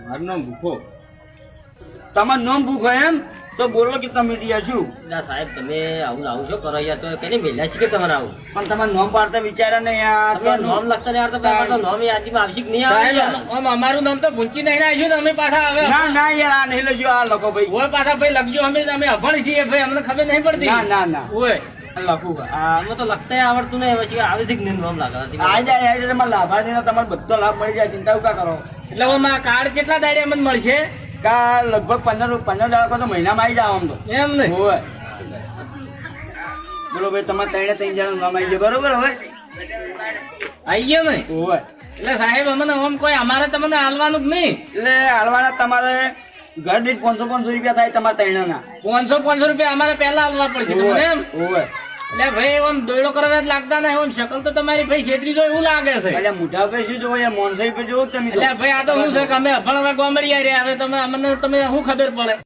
મારું નામ ભૂખો. તમારું નામ ભૂખો એમ? તો બોલો કે તમે ત્યાં છું. ના સાહેબ તમે આવું આવું છો કરો યાર, તો કઈ મેલા છે કે તમારે આવું પણ તમારું નામ પાડતા વિચારા ને યાર. નામ લખતા નહીં આવડતું, તો નામ યાદીમાં આવશે કે નહીં આવે? અમારું નામ તો ભૂંચી નહીં આવ્યું ને અમે પાછા આવે. ના ના યાર આ નહીં લખજો, આ લખો ભાઈ. ઓય પાછા ભાઈ લખજો, અમે અભણ છીએ ભાઈ, અમને ખબર નહીં પડતી. ના ના ના ઓય લખું. આમાં તો લખતા આવડતું નહીં, પછી આવે છે કે નહીં નામ લાગે? આ જાય તમારે લાભાર્થી તમારે બધો લાભ મળી જાય, ચિંતા ઉકા કરો. એટલે હવે મારા કાર્ડ કેટલા દાડે અમને મળશે? કા લગભગ 15 દાડા તો મહિનામાં આવી જાવ આમ તો. એમ નહીં હોય બોલો ભાઈ, તમારે 3 જણા નામ આવી જાય બરોબર. હવે આવી ગયો ને? હોય એટલે સાહેબ અમને આમ કોઈ અમારે તમને હાલવાનું જ નહીં. એટલે હાલવાના તમારે ઘર દીઠ 500 રૂપિયા થાય તમારે 3 ના. 500 રૂપિયા અમારે પહેલા હાલવા પડશે તમને એમ? હોય એટલે ભાઈ આમ દોયડો કરવા જ લાગતા નહીં, આમ શકલ તો તમારી ભાઈ છેતરી જો એવું લાગે છે. એટલે મોઢા પર શું જોવો યાર, મોનસાઈ પર જોવો તમે તો. એટલે ભાઈ આ તો શું છે કે અમે અભણ હવે ગોમડિયા રહ્યા, હવે તમે અમને તમે શું ખબર પડે?